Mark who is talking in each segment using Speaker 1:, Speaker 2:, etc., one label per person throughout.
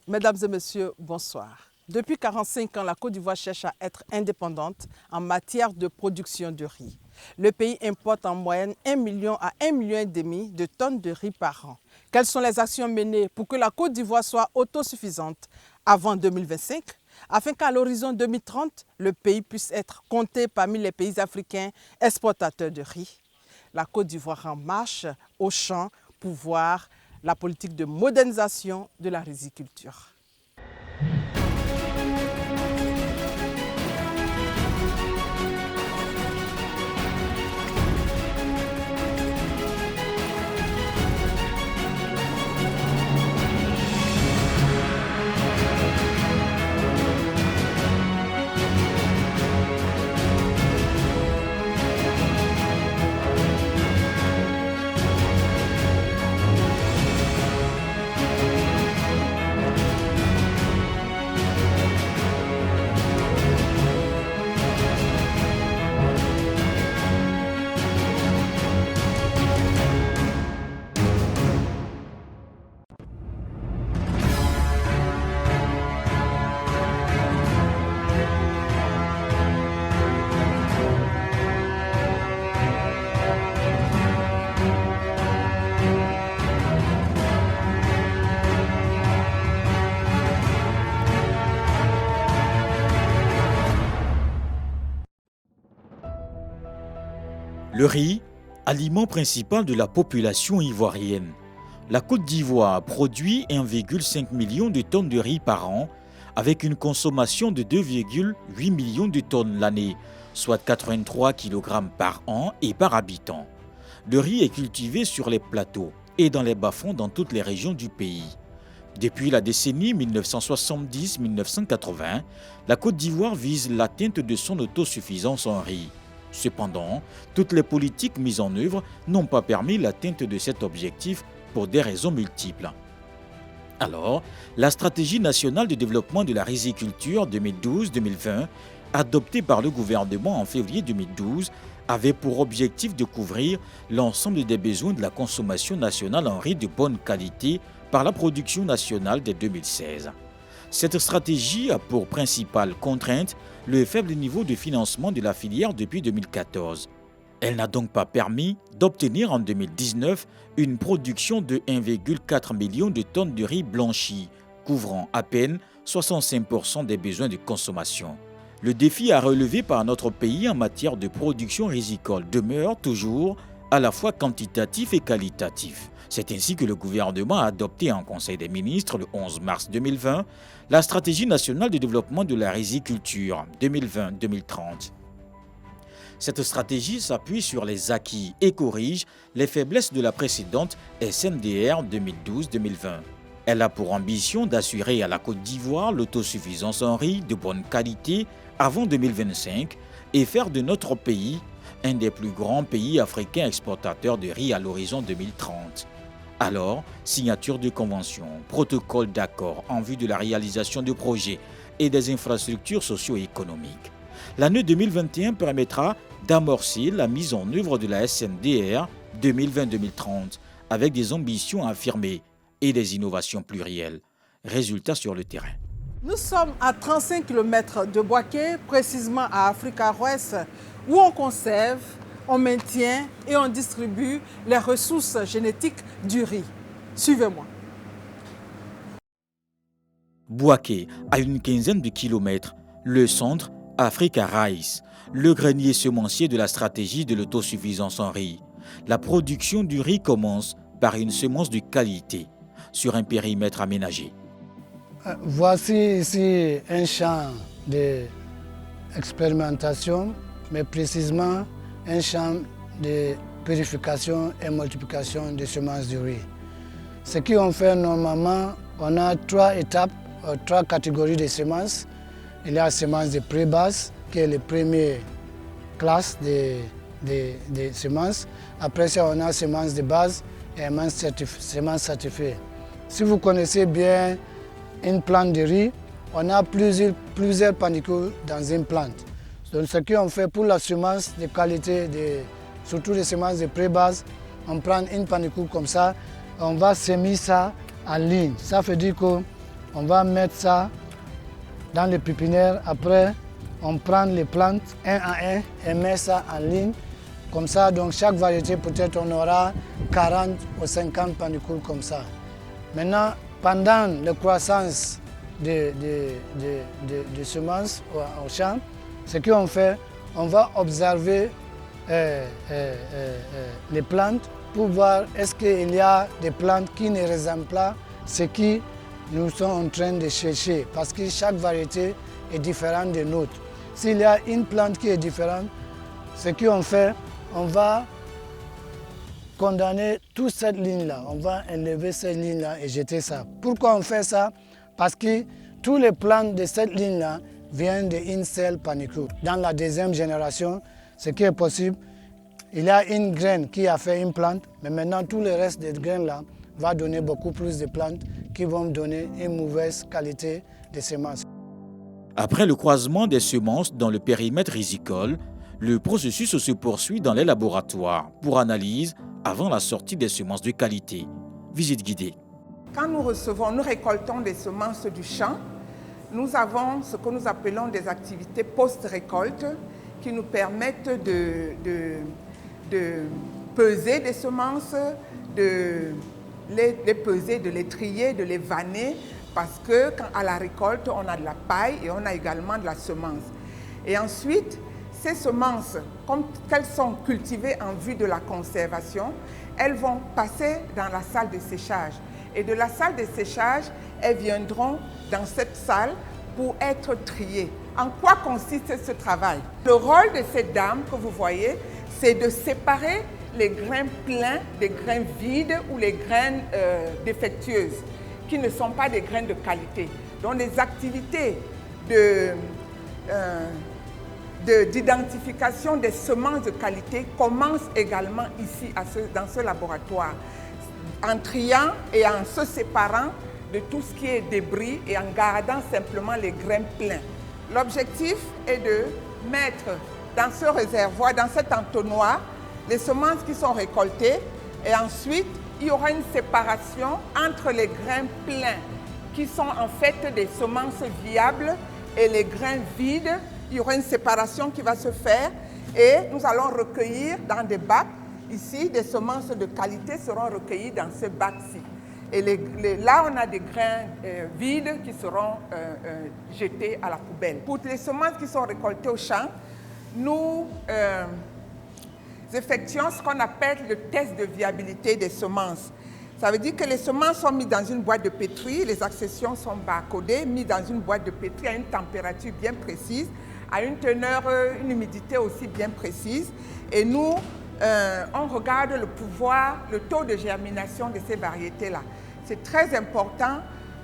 Speaker 1: Mesdames et messieurs, bonsoir. Depuis 45 ans, la Côte d'Ivoire cherche à être indépendante en matière de production de riz. Le pays importe en moyenne 1 million à 1,5 million de tonnes de riz par an. Quelles sont les actions menées pour que la Côte d'Ivoire soit autosuffisante avant 2025, afin qu'à l'horizon 2030, le pays puisse être compté parmi les pays africains exportateurs de riz? La Côte d'Ivoire en marche au champ pour voir la politique de modernisation de la riziculture.
Speaker 2: Le riz, aliment principal de la population ivoirienne. La Côte d'Ivoire produit 1,5 million de tonnes de riz par an, avec une consommation de 2,8 millions de tonnes l'année, soit 83 kg par an et par habitant. Le riz est cultivé sur les plateaux et dans les bas-fonds dans toutes les régions du pays. Depuis la décennie 1970-1980, la Côte d'Ivoire vise l'atteinte de son autosuffisance en riz. Cependant, toutes les politiques mises en œuvre n'ont pas permis l'atteinte de cet objectif pour des raisons multiples. Alors, la stratégie nationale de développement de la riziculture 2012-2020, adoptée par le gouvernement en février 2012, avait pour objectif de couvrir l'ensemble des besoins de la consommation nationale en riz de bonne qualité par la production nationale dès 2016. Cette stratégie a pour principale contrainte le faible niveau de financement de la filière depuis 2014. Elle n'a donc pas permis d'obtenir en 2019 une production de 1,4 million de tonnes de riz blanchi, couvrant à peine 65% des besoins de consommation. Le défi à relever par notre pays en matière de production rizicole demeure toujours à la fois quantitatif et qualitatif. C'est ainsi que le gouvernement a adopté en Conseil des ministres le 11 mars 2020 la stratégie nationale de développement de la riziculture 2020-2030. Cette stratégie s'appuie sur les acquis et corrige les faiblesses de la précédente SNDR 2012-2020. Elle a pour ambition d'assurer à la Côte d'Ivoire l'autosuffisance en riz de bonne qualité avant 2025 et faire de notre pays un des plus grands pays africains exportateurs de riz à l'horizon 2030. Alors, signature de conventions, protocole d'accord en vue de la réalisation de projets et des infrastructures socio-économiques. L'année 2021 permettra d'amorcer la mise en œuvre de la SNDR 2020-2030 avec des ambitions affirmées et des innovations plurielles. Résultats sur le terrain.
Speaker 1: Nous sommes à 35 km de Bouaké, précisément à Africa Ouest, où on conserve, on maintient et on distribue les ressources génétiques du riz. Suivez-moi.
Speaker 2: Bouaké, à une quinzaine de kilomètres, le centre Africa Rice, le grenier semencier de la stratégie de l'autosuffisance en riz. La production du riz commence par une semence de qualité sur un périmètre aménagé.
Speaker 3: Voici ici un champ d'expérimentation, mais précisément un champ de purification et multiplication des semences de riz. Ce qu'on fait normalement, on a 3 étapes, 3 catégories de semences. Il y a la semence de pré-base, qui est la première classe de semences. Après ça, on a la semence de base et la semence certifiée. Si vous connaissez bien une plante de riz, on a plusieurs panicules dans une plante. Donc ce qu'on fait pour la semence de qualité, surtout les semences de pré-base, on prend une panicule comme ça, on va semer ça en ligne. Ça veut dire que On va mettre ça dans les pépinières. Après, on prend les plantes un à un et met ça en ligne. Comme ça, donc chaque variété, peut-être on aura 40 ou 50 panicules comme ça. Maintenant, pendant la croissance de semences au champ, ce qu'on fait, on va observer les plantes pour voir est-ce qu'il y a des plantes qui ne ressemblent pas à ce que nous sommes en train de chercher, parce que chaque variété est différente de l'autre. S'il y a une plante qui est différente, ce qu'on fait, on va condamner toute cette ligne-là. On va enlever cette ligne-là et jeter ça. Pourquoi on fait ça? Parce que tous les plantes de cette ligne-là viennent d'une seule panicule. Dans la deuxième génération, ce qui est possible, il y a une graine qui a fait une plante, mais maintenant tout le reste des graines-là va donner beaucoup plus de plantes qui vont donner une mauvaise qualité de semences.
Speaker 2: Après le croisement des semences dans le périmètre risicole, le processus se poursuit dans les laboratoires pour analyse avant la sortie des semences de qualité. Visite guidée.
Speaker 4: Quand nous récoltons des semences du champ, nous avons ce que nous appelons des activités post-récolte qui nous permettent de peser des semences, de les peser, de les trier, de les vanner, parce que à la récolte, on a de la paille et on a également de la semence. Et ensuite, ces semences, comme qu'elles sont cultivées en vue de la conservation, elles vont passer dans la salle de séchage. Et de la salle de séchage, elles viendront dans cette salle pour être triées. En quoi consiste ce travail? Le rôle de cette dame que vous voyez, c'est de séparer les grains pleins des grains vides ou les graines défectueuses, qui ne sont pas des graines de qualité. Donc les activités d'identification des semences de qualité commencent également ici, dans ce laboratoire, en triant et en se séparant de tout ce qui est débris et en gardant simplement les grains pleins. L'objectif est de mettre dans ce réservoir, dans cet entonnoir, les semences qui sont récoltées et ensuite il y aura une séparation entre les grains pleins qui sont en fait des semences viables et les grains vides. Il y aura une séparation qui va se faire et nous allons recueillir dans des bacs. Ici, des semences de qualité seront recueillies dans ce bac-ci. Et là, on a des grains vides qui seront jetés à la poubelle. Pour les semences qui sont récoltées au champ, nous effectuons ce qu'on appelle le test de viabilité des semences. Ça veut dire que les semences sont mises dans une boîte de pétri, les accessions sont barcodées, mises dans une boîte de pétri à une température bien précise, à une teneur, une humidité aussi bien précise. Et nous, on regarde le taux de germination de ces variétés-là. C'est très important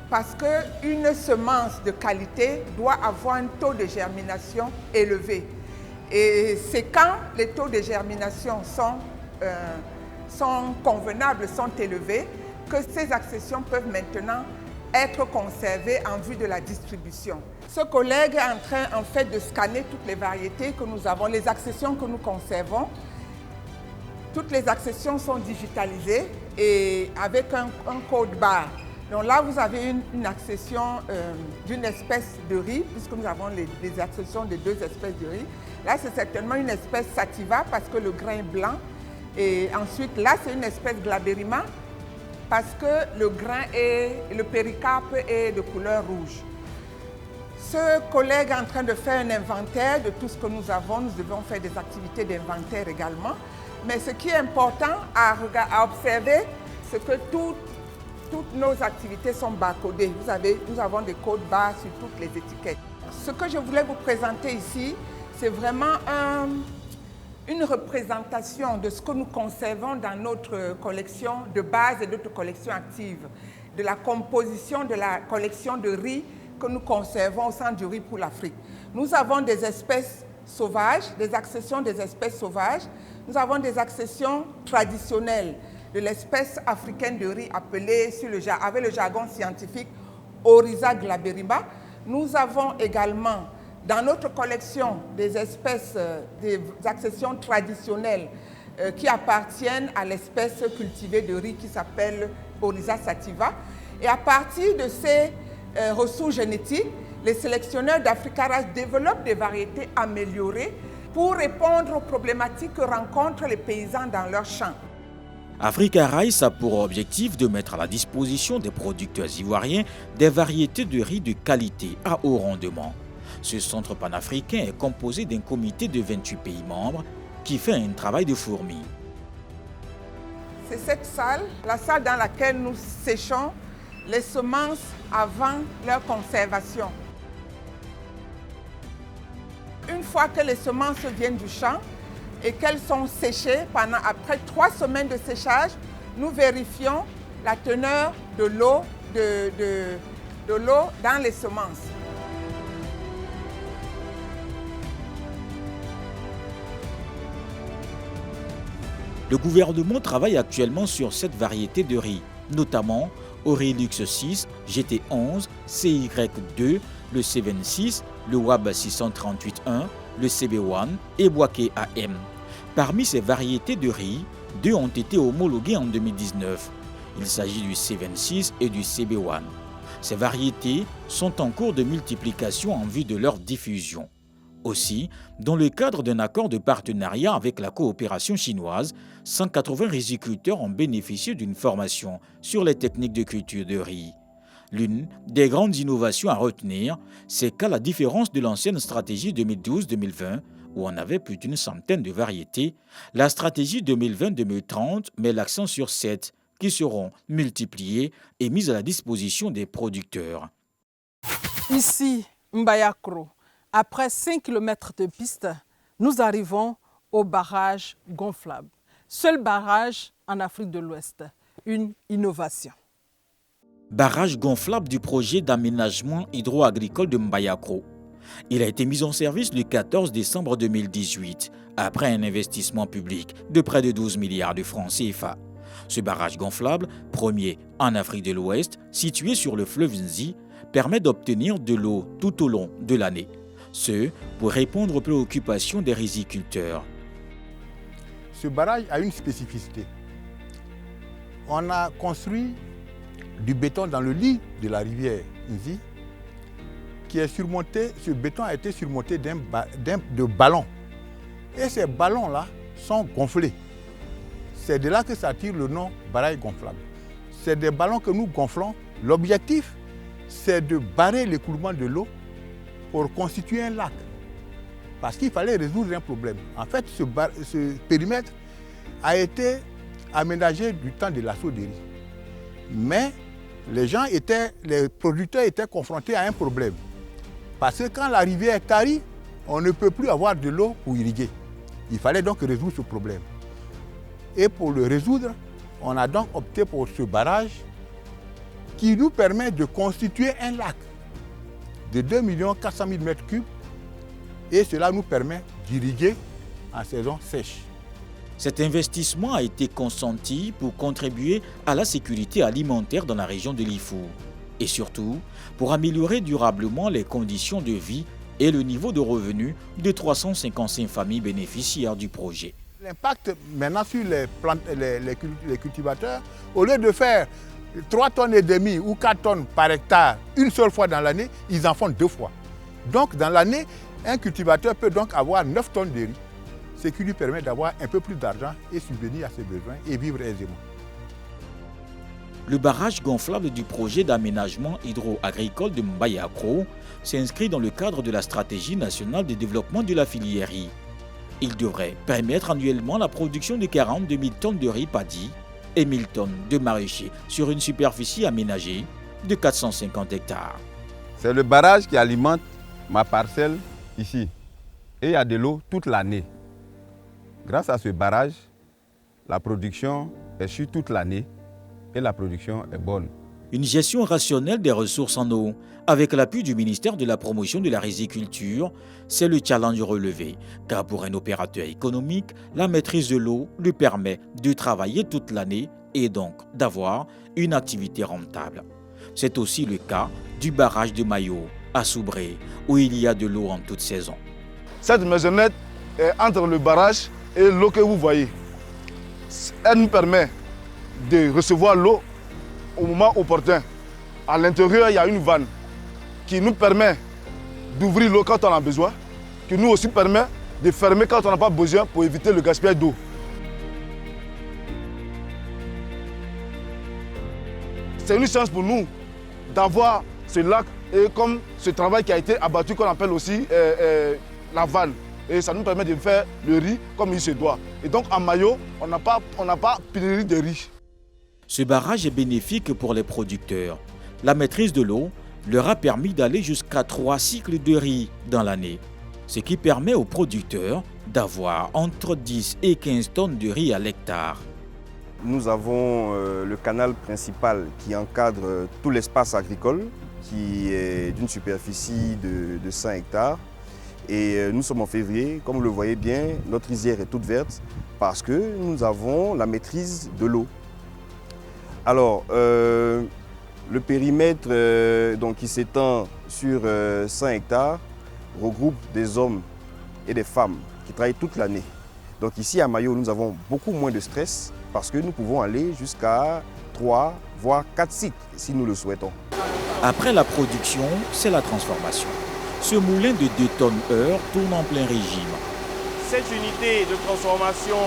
Speaker 4: parce qu'une semence de qualité doit avoir un taux de germination élevé. Et c'est quand les taux de germination sont convenables, sont élevés, que ces accessions peuvent maintenant être conservées en vue de la distribution. Ce collègue est en train en fait de scanner toutes les variétés que nous avons, les accessions que nous conservons. Toutes les accessions sont digitalisées et avec un code barre. Donc là, vous avez une accession d'une espèce de riz, puisque nous avons les accessions de deux espèces de riz. Là, c'est certainement une espèce sativa parce que le grain est blanc. Et ensuite, là, c'est une espèce glaberrima parce que le péricarpe est de couleur rouge. Ce collègue est en train de faire un inventaire de tout ce que nous avons. Nous devons faire des activités d'inventaire également. Mais ce qui est important à observer, c'est que toutes nos activités sont barcodées. Nous avons des codes barres sur toutes les étiquettes. Ce que je voulais vous présenter ici, c'est vraiment une représentation de ce que nous conservons dans notre collection de base et notre collection active, de la composition de la collection de riz que nous conservons au Centre du riz pour l'Afrique. Nous avons des espèces sauvages, des accessions des espèces sauvages. Nous avons des accessions traditionnelles de l'espèce africaine de riz appelée, avec le jargon scientifique, Oryza glaberrima. Nous avons également dans notre collection des espèces, des accessions traditionnelles qui appartiennent à l'espèce cultivée de riz qui s'appelle Oryza sativa. Et à partir de ces ressources génétiques, les sélectionneurs d'Africa Rice développent des variétés améliorées pour répondre aux problématiques que rencontrent les paysans dans leurs champs.
Speaker 2: Africa Rice a pour objectif de mettre à la disposition des producteurs ivoiriens des variétés de riz de qualité à haut rendement. Ce centre panafricain est composé d'un comité de 28 pays membres qui fait un travail de fourmi.
Speaker 4: C'est cette salle, la salle dans laquelle nous séchons les semences avant leur conservation. Une fois que les semences viennent du champ et qu'elles sont séchées, après 3 semaines de séchage, nous vérifions la teneur de l'eau dans les semences.
Speaker 2: Le gouvernement travaille actuellement sur 7 variétés de riz, notamment Aurélux 6, GT11, CY2, le C26, le WAB 638-1, le CB1 et Boaké AM. Parmi ces variétés de riz, 2 ont été homologuées en 2019. Il s'agit du C26 et du CB1. Ces variétés sont en cours de multiplication en vue de leur diffusion. Aussi, dans le cadre d'un accord de partenariat avec la coopération chinoise, 180 riziculteurs ont bénéficié d'une formation sur les techniques de culture de riz. L'une des grandes innovations à retenir, c'est qu'à la différence de l'ancienne stratégie 2012-2020, où on avait plus d'une centaine de variétés, la stratégie 2020-2030 met l'accent sur 7 qui seront multipliées et mises à la disposition des producteurs.
Speaker 1: Ici, Mbayakro, après 5 km de piste, nous arrivons au barrage gonflable. Seul barrage en Afrique de l'Ouest, une innovation.
Speaker 2: Barrage gonflable du projet d'aménagement hydro-agricole de Mbayakro. Il a été mis en service le 14 décembre 2018, après un investissement public de près de 12 milliards de francs CFA. Ce barrage gonflable, premier en Afrique de l'Ouest, situé sur le fleuve Nzi, permet d'obtenir de l'eau tout au long de l'année. Ce, pour répondre aux préoccupations des riziculteurs.
Speaker 5: Ce barrage a une spécificité. On a construit du béton dans le lit de la rivière Nzi, qui est surmonté, ce béton a été surmonté de ballons. Et ces ballons-là sont gonflés. C'est de là que ça tire le nom barrage gonflable. C'est des ballons que nous gonflons. L'objectif, c'est de barrer l'écoulement de l'eau pour constituer un lac. Parce qu'il fallait résoudre un problème. En fait, ce périmètre a été aménagé du temps de l'assaut des riz. Mais les producteurs étaient confrontés à un problème. Parce que quand la rivière tarit, on ne peut plus avoir de l'eau pour irriguer. Il fallait donc résoudre ce problème. Et pour le résoudre, on a donc opté pour ce barrage qui nous permet de constituer un lac de 2 400 000 m3 et cela nous permet d'irriguer en saison sèche.
Speaker 2: Cet investissement a été consenti pour contribuer à la sécurité alimentaire dans la région de l'Ifou et surtout pour améliorer durablement les conditions de vie et le niveau de revenus de 355 familles bénéficiaires du projet.
Speaker 5: L'impact maintenant sur les cultivateurs, au lieu de faire 3,5 tonnes ou 4 tonnes par hectare une seule fois dans l'année, ils en font 2 fois. Donc dans l'année, un cultivateur peut donc avoir 9 tonnes de riz, ce qui lui permet d'avoir un peu plus d'argent et subvenir à ses besoins et vivre aisément.
Speaker 2: Le barrage gonflable du projet d'aménagement hydro-agricole de Mbayakro s'inscrit dans le cadre de la stratégie nationale de développement de la filière riz. Il devrait permettre annuellement la production de 42 000 tonnes de riz paddy et 1000 tonnes de maraîchers sur une superficie aménagée de 450 hectares.
Speaker 6: C'est le barrage qui alimente ma parcelle ici. Et il y a de l'eau toute l'année. Grâce à ce barrage, la production est sûre toute l'année et la production est bonne.
Speaker 2: Une gestion rationnelle des ressources en eau, avec l'appui du ministère de la Promotion de la Riziculture, c'est le challenge relevé, car pour un opérateur économique, la maîtrise de l'eau lui permet de travailler toute l'année et donc d'avoir une activité rentable. C'est aussi le cas du barrage de Mayo, à Soubré, où il y a de l'eau en toute saison.
Speaker 7: Cette maisonnette est entre le barrage et l'eau que vous voyez. Elle nous permet de recevoir l'eau au moment opportun. À l'intérieur, il y a une vanne qui nous permet d'ouvrir l'eau quand on a besoin, qui nous aussi permet de fermer quand on n'a pas besoin pour éviter le gaspillage d'eau. C'est une chance pour nous d'avoir ce lac et comme ce travail qui a été abattu qu'on appelle aussi la vanne. Et ça nous permet de faire le riz comme il se doit. Et donc en Mayo, on n'a pas pénurie de riz.
Speaker 2: Ce barrage est bénéfique pour les producteurs. La maîtrise de l'eau leur a permis d'aller jusqu'à 3 cycles de riz dans l'année, ce qui permet aux producteurs d'avoir entre 10 et 15 tonnes de riz à l'hectare.
Speaker 8: Nous avons le canal principal qui encadre tout l'espace agricole, qui est d'une superficie de 100 hectares. Et nous sommes en février, comme vous le voyez bien, notre rizière est toute verte parce que nous avons la maîtrise de l'eau. Alors, le périmètre donc, qui s'étend sur 100 hectares regroupe des hommes et des femmes qui travaillent toute l'année. Donc ici à Mayo, nous avons beaucoup moins de stress parce que nous pouvons aller jusqu'à 3, voire 4 cycles si nous le souhaitons.
Speaker 2: Après la production, c'est la transformation. Ce moulin de 2 tonnes/heure tourne en plein régime.
Speaker 9: Cette unité de transformation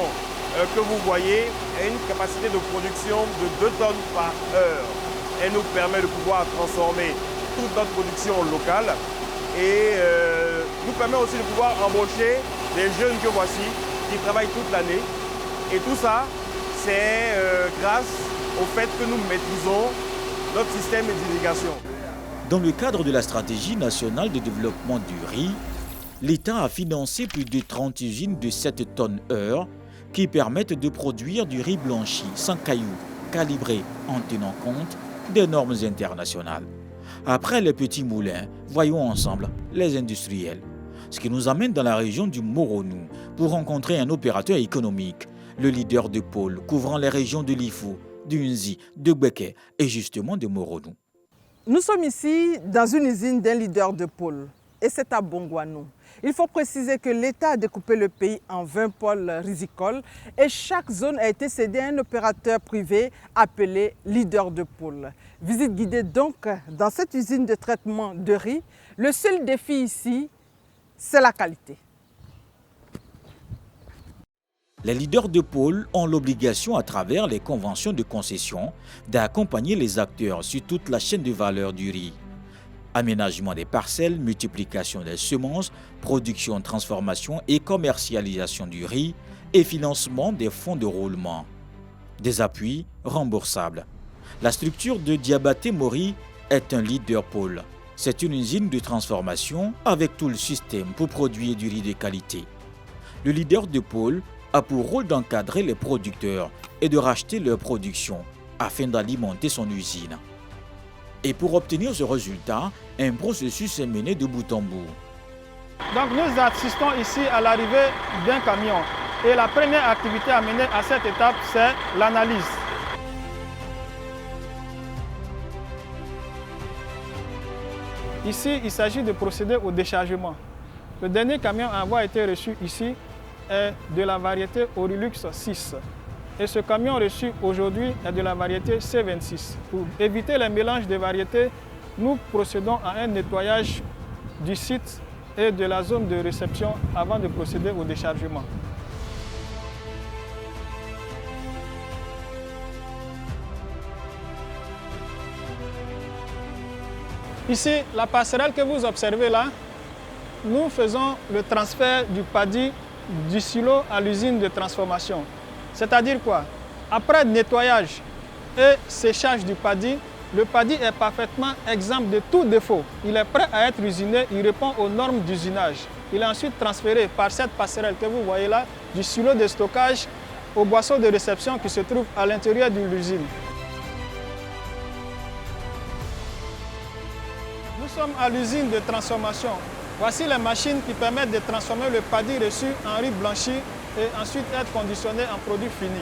Speaker 9: que vous voyez a une capacité de production de 2 tonnes par heure. Elle nous permet de pouvoir transformer toute notre production locale et nous permet aussi de pouvoir embaucher des jeunes que voici qui travaillent toute l'année. Et tout ça, c'est grâce au fait que nous maîtrisons notre système d'irrigation.
Speaker 2: Dans le cadre de la stratégie nationale de développement du riz, l'État a financé plus de 30 usines de 7 tonnes/heure qui permettent de produire du riz blanchi sans cailloux, calibré en tenant compte des normes internationales. Après les petits moulins, voyons ensemble les industriels. Ce qui nous amène dans la région du Moronou pour rencontrer un opérateur économique, le leader de pôle couvrant les régions de Lifou, de Nzi, de Gbeke et justement de Moronou.
Speaker 1: Nous sommes ici dans une usine d'un leader de pôle et c'est à Bongouanou. Il faut préciser que l'État a découpé le pays en 20 pôles rizicoles et chaque zone a été cédée à un opérateur privé appelé leader de pôle. Visite guidée donc dans cette usine de traitement de riz. Le seul défi ici, c'est la qualité.
Speaker 2: Les leaders de pôle ont l'obligation, à travers les conventions de concession, d'accompagner les acteurs sur toute la chaîne de valeur du riz. Aménagement des parcelles, multiplication des semences, production, transformation et commercialisation du riz et financement des fonds de roulement. Des appuis remboursables. La structure de Diabaté Mori est un leader pôle. C'est une usine de transformation avec tout le système pour produire du riz de qualité. Le leader de pôle a pour rôle d'encadrer les producteurs et de racheter leur production afin d'alimenter son usine. Et pour obtenir ce résultat, un processus est mené de bout en bout.
Speaker 10: Donc nous assistons ici à l'arrivée d'un camion. Et la première activité à mener à cette étape, c'est l'analyse. Ici, il s'agit de procéder au déchargement. Le dernier camion à avoir été reçu ici est de la variété Orilux 6. Et ce camion reçu aujourd'hui est de la variété C26. Pour éviter les mélanges de variétés, nous procédons à un nettoyage du site et de la zone de réception avant de procéder au déchargement. Ici, la passerelle que vous observez là, nous faisons le transfert du paddy du silo à l'usine de transformation. C'est-à-dire quoi? Après nettoyage et séchage du paddy, le paddy est parfaitement exempt de tout défaut. Il est prêt à être usiné, il répond aux normes d'usinage. Il est ensuite transféré par cette passerelle que vous voyez là, du silo de stockage au boisseau de réception qui se trouve à l'intérieur de l'usine. Nous sommes à l'usine de transformation. Voici les machines qui permettent de transformer le paddy reçu en riz blanchi et ensuite être conditionné en produit fini.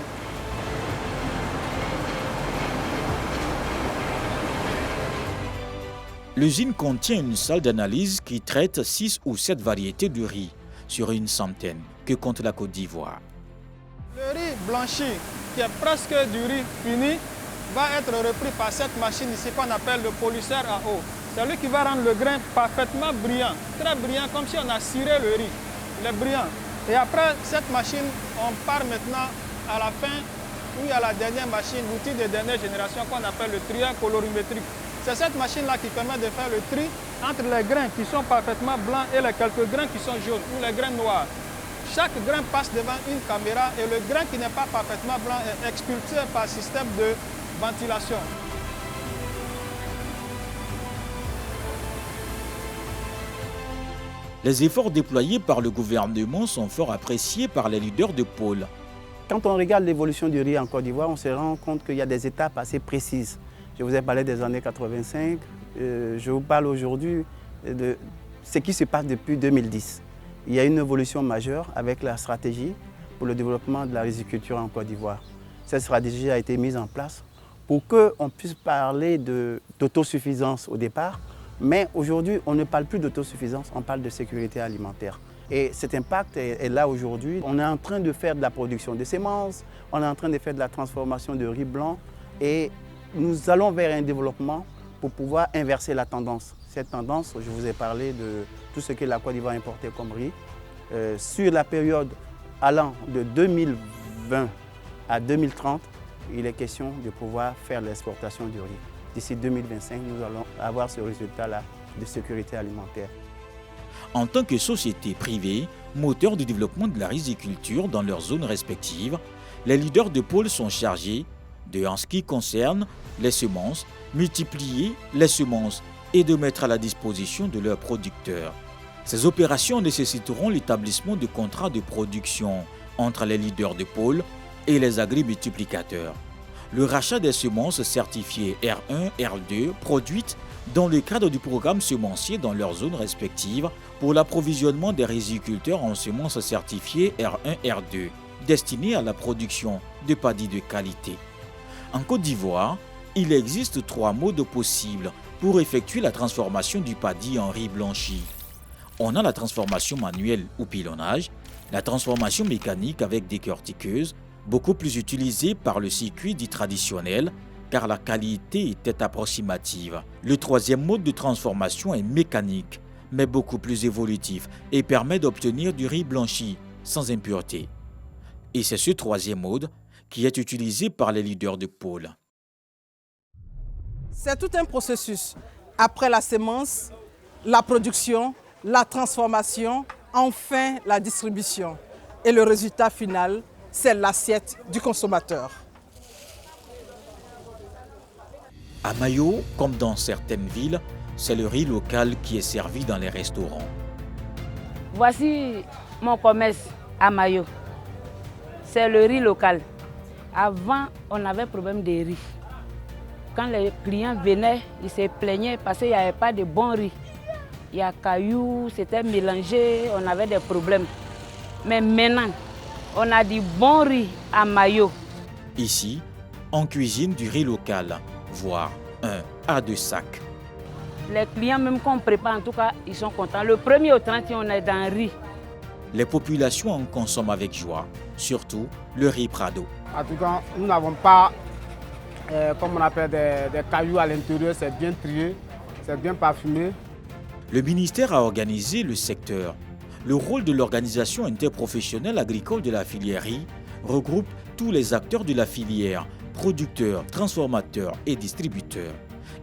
Speaker 2: L'usine contient une salle d'analyse qui traite 6 ou 7 variétés de riz sur une centaine que compte la Côte d'Ivoire.
Speaker 10: Le riz blanchi, qui est presque du riz fini, va être repris par cette machine ici qu'on appelle le polisseur à eau. C'est lui qui va rendre le grain parfaitement brillant, très brillant, comme si on a ciré le riz. Il est brillant. Et après cette machine, on part maintenant à la fin, où il y a la dernière machine, l'outil de dernière génération qu'on appelle le trieur colorimétrique. C'est cette machine-là qui permet de faire le tri entre les grains qui sont parfaitement blancs et les quelques grains qui sont jaunes ou les grains noirs. Chaque grain passe devant une caméra et le grain qui n'est pas parfaitement blanc est expulsé par système de ventilation.
Speaker 2: Les efforts déployés par le gouvernement sont fort appréciés par les leaders de pôle.
Speaker 11: Quand on regarde l'évolution du riz en Côte d'Ivoire, on se rend compte qu'il y a des étapes assez précises. Je vous ai parlé des années 85, je vous parle aujourd'hui de ce qui se passe depuis 2010. Il y a une évolution majeure avec la stratégie pour le développement de la riziculture en Côte d'Ivoire. Cette stratégie a été mise en place pour qu'on puisse parler d'autosuffisance au départ, mais aujourd'hui, on ne parle plus d'autosuffisance, on parle de sécurité alimentaire. Et cet impact est là aujourd'hui. On est en train de faire de la production de semences, on est en train de faire de la transformation de riz blanc et nous allons vers un développement pour pouvoir inverser la tendance. Cette tendance, je vous ai parlé de tout ce que la Côte d'Ivoire importait comme riz. Sur la période allant de 2020 à 2030, il est question de pouvoir faire l'exportation du riz. D'ici 2025, nous allons avoir ce résultat-là de sécurité alimentaire.
Speaker 2: En tant que société privée, moteur du développement de la riziculture dans leurs zones respectives, les leaders de pôle sont chargés de, en ce qui concerne les semences, multiplier les semences et de mettre à la disposition de leurs producteurs. Ces opérations nécessiteront l'établissement de contrats de production entre les leaders de pôle et les agrimultiplicateurs. Le rachat des semences certifiées R1, R2 produites dans le cadre du programme semencier dans leurs zones respectives pour l'approvisionnement des riziculteurs en semences certifiées R1, R2 destinées à la production de paddy de qualité. En Côte d'Ivoire, il existe 3 modes possibles pour effectuer la transformation du paddy en riz blanchi. On a la transformation manuelle ou pilonnage, la transformation mécanique avec décortiqueuse, beaucoup plus utilisée par le circuit dit traditionnel car la qualité était approximative. Le 3e mode de transformation est mécanique, mais beaucoup plus évolutif et permet d'obtenir du riz blanchi sans impureté. Et c'est ce 3e mode qui est utilisé par les leaders de pôle.
Speaker 1: C'est tout un processus. Après la semence, la production, la transformation, enfin la distribution. Et le résultat final, c'est l'assiette du consommateur.
Speaker 2: À Mayo, comme dans certaines villes, c'est le riz local qui est servi dans les restaurants.
Speaker 12: Voici mon commerce à Mayo. C'est le riz local. Avant, on avait problème de riz. Quand les clients venaient, ils se plaignaient parce qu'il n'y avait pas de bon riz. Il y a cailloux, c'était mélangé, on avait des problèmes. Mais maintenant, on a du bon riz à Mayo.
Speaker 2: Ici, on cuisine du riz local, voire 1 à 2 sacs.
Speaker 12: Les clients, même qu'on prépare, en tout cas, ils sont contents. Le 1er au 30, on est dans le riz.
Speaker 2: Les populations en consomment avec joie, surtout le riz Prado.
Speaker 13: En tout cas, nous n'avons pas, comme on appelle, des cailloux à l'intérieur. C'est bien trié, c'est bien parfumé.
Speaker 2: Le ministère a organisé le secteur. Le rôle de l'organisation interprofessionnelle agricole de la filière riz regroupe tous les acteurs de la filière, producteurs, transformateurs et distributeurs.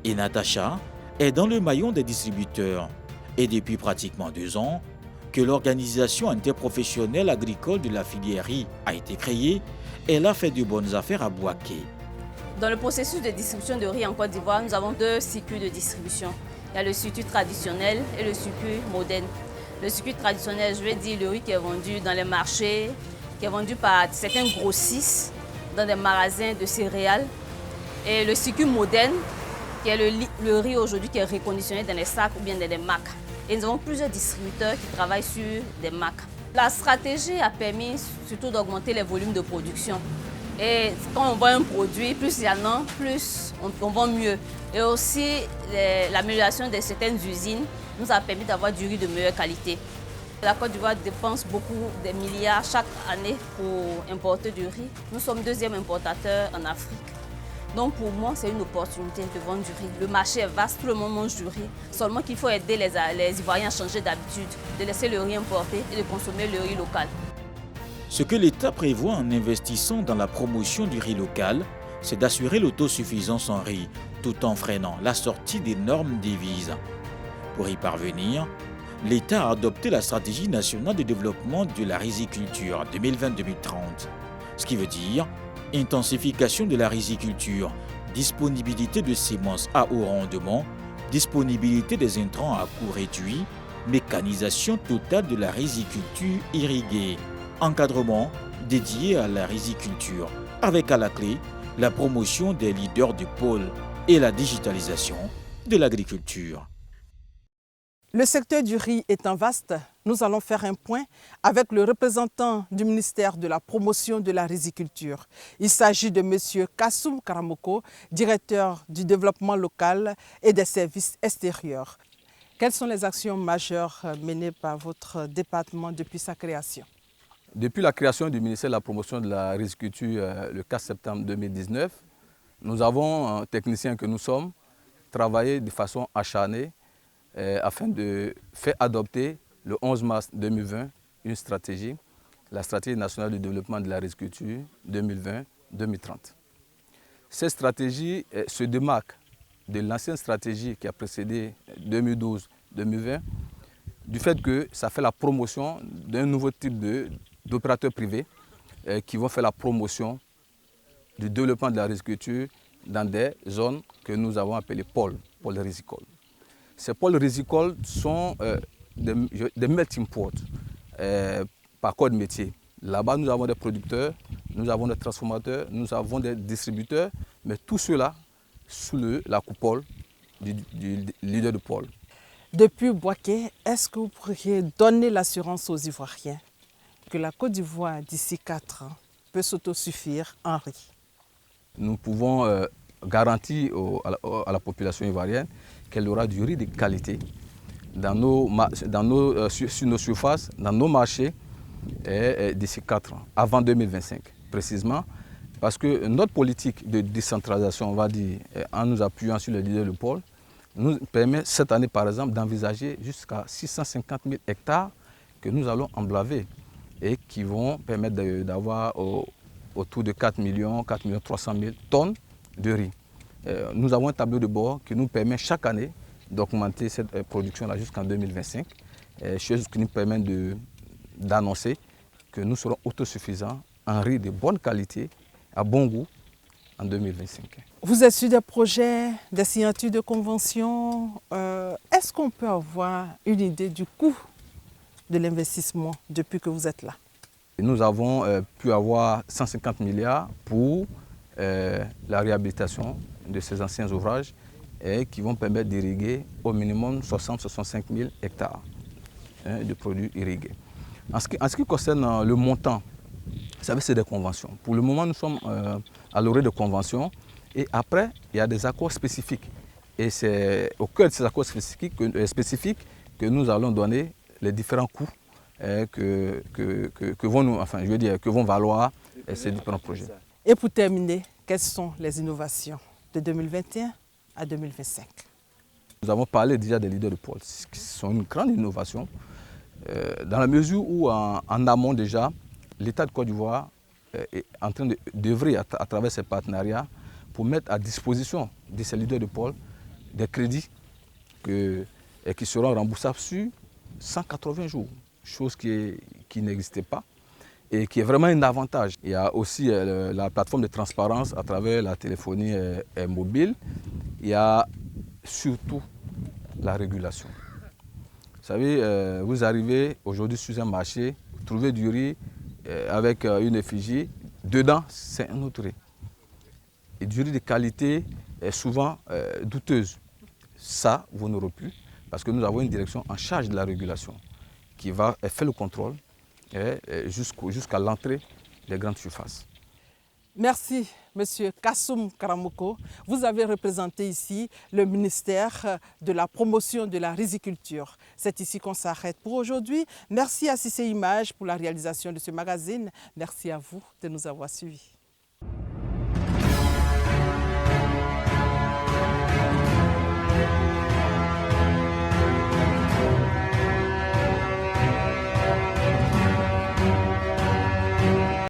Speaker 2: Et Natacha est dans le maillon des distributeurs. Et depuis pratiquement 2 ans que l'organisation interprofessionnelle agricole de la filière riz a été créée, elle a fait de bonnes affaires à Bouaké.
Speaker 14: Dans le processus de distribution de riz en Côte d'Ivoire, nous avons 2 circuits de distribution. Il y a le circuit traditionnel et le circuit moderne. Le circuit traditionnel, je vais dire le riz qui est vendu dans les marchés, qui est vendu par certains grossistes dans des magasins de céréales. Et le circuit moderne, qui est le riz aujourd'hui qui est reconditionné dans les sacs ou bien dans des marques. Et nous avons plusieurs distributeurs qui travaillent sur des marques. La stratégie a permis surtout d'augmenter les volumes de production. Et quand on vend un produit, plus il y en a, plus on vend mieux. Et aussi, l'amélioration de certaines usines nous a permis d'avoir du riz de meilleure qualité. La Côte d'Ivoire dépense beaucoup des milliards chaque année pour importer du riz. Nous sommes 2e importateur en Afrique. Donc pour moi, c'est une opportunité de vendre du riz. Le marché est vaste, tout le monde mange du riz. Seulement qu'il faut aider les Ivoiriens à changer d'habitude, de laisser le riz importé et de consommer le riz local.
Speaker 2: Ce que l'État prévoit en investissant dans la promotion du riz local, c'est d'assurer l'autosuffisance en riz, tout en freinant la sortie des normes devises. Pour y parvenir, l'État a adopté la stratégie nationale de développement de la riziculture 2020-2030, ce qui veut dire intensification de la riziculture, disponibilité de semences à haut rendement, disponibilité des intrants à coût réduit, mécanisation totale de la riziculture irriguée, encadrement dédié à la riziculture, avec à la clé la promotion des leaders du pôle et la digitalisation de l'agriculture.
Speaker 1: Le secteur du riz étant vaste, nous allons faire un point avec le représentant du ministère de la promotion de la riziculture. Il s'agit de M. Kassoum Karamoko, directeur du développement local et des services extérieurs. Quelles sont les actions majeures menées par votre département depuis sa création?
Speaker 15: Depuis la création du ministère de la promotion de la riziculture le 4 septembre 2019, nous avons, techniciens que nous sommes, travaillé de façon acharnée afin de faire adopter le 11 mars 2020 une stratégie, la stratégie nationale de développement de la riziculture 2020-2030. Cette stratégie se démarque de l'ancienne stratégie qui a précédé 2012-2020 du fait que ça fait la promotion d'un nouveau type d'opérateurs privés qui vont faire la promotion du développement de la riziculture dans des zones que nous avons appelées pôles rizicoles. Ces pôles rizicoles sont des melting pots par corps de métier. Là-bas, nous avons des producteurs, nous avons des transformateurs, nous avons des distributeurs, mais tout cela sous la coupole du leader de pôle.
Speaker 1: Depuis Bouaké, est-ce que vous pourriez donner l'assurance aux Ivoiriens que la Côte d'Ivoire, d'ici 4 ans, peut s'autosuffire en riz?
Speaker 15: Nous pouvons garantir à la population ivoirienne qu'elle aura du riz de qualité sur nos surfaces, dans nos marchés, d'ici 4 ans, avant 2025 précisément, parce que notre politique de décentralisation, on va dire, en nous appuyant sur les leaders de pôle, nous permet cette année par exemple d'envisager jusqu'à 650 000 hectares que nous allons emblaver et qui vont permettre d'avoir autour de 4 300 000 tonnes de riz. Nous avons un tableau de bord qui nous permet chaque année d'augmenter cette production-là jusqu'en 2025, chose qui nous permet d'annoncer que nous serons autosuffisants en riz de bonne qualité, à bon goût, en 2025.
Speaker 1: Vous êtes sur des projets, des signatures de conventions. Est-ce qu'on peut avoir une idée du coût de l'investissement depuis que vous êtes là?
Speaker 15: Nous avons pu avoir 150 milliards pour la réhabilitation de ces anciens ouvrages et qui vont permettre d'irriguer au minimum 60-65 000 hectares de produits irrigués. En ce qui concerne le montant, vous savez, c'est des conventions. Pour le moment, nous sommes à l'orée de conventions et après, il y a des accords spécifiques. Et c'est au cœur de ces accords spécifiques que nous allons donner les différents coûts que vont valoir ces différents projets.
Speaker 1: Et pour terminer, quelles sont les innovations de 2021 à 2025?
Speaker 15: Nous avons parlé déjà des leaders de pôle, qui sont une grande innovation, dans la mesure où en amont déjà, l'État de Côte d'Ivoire est en train d'œuvrer à travers ses partenariats pour mettre à disposition de ces leaders de pôle des crédits qui seront remboursables sur 180 jours, chose qui n'existait pas et qui est vraiment un avantage. Il y a aussi la plateforme de transparence à travers la téléphonie mobile. Il y a surtout la régulation. Vous savez, vous arrivez aujourd'hui sur un marché, vous trouvez du riz avec une effigie, dedans c'est un autre riz. Et du riz de qualité est souvent douteuse. Ça, vous n'aurez plus, parce que nous avons une direction en charge de la régulation qui va faire le contrôle jusqu'à l'entrée des grandes surfaces.
Speaker 1: Merci, M. Kassoum Karamoko. Vous avez représenté ici le ministère de la promotion de la riziculture. C'est ici qu'on s'arrête pour aujourd'hui. Merci à Cissé Images pour la réalisation de ce magazine. Merci à vous de nous avoir suivis.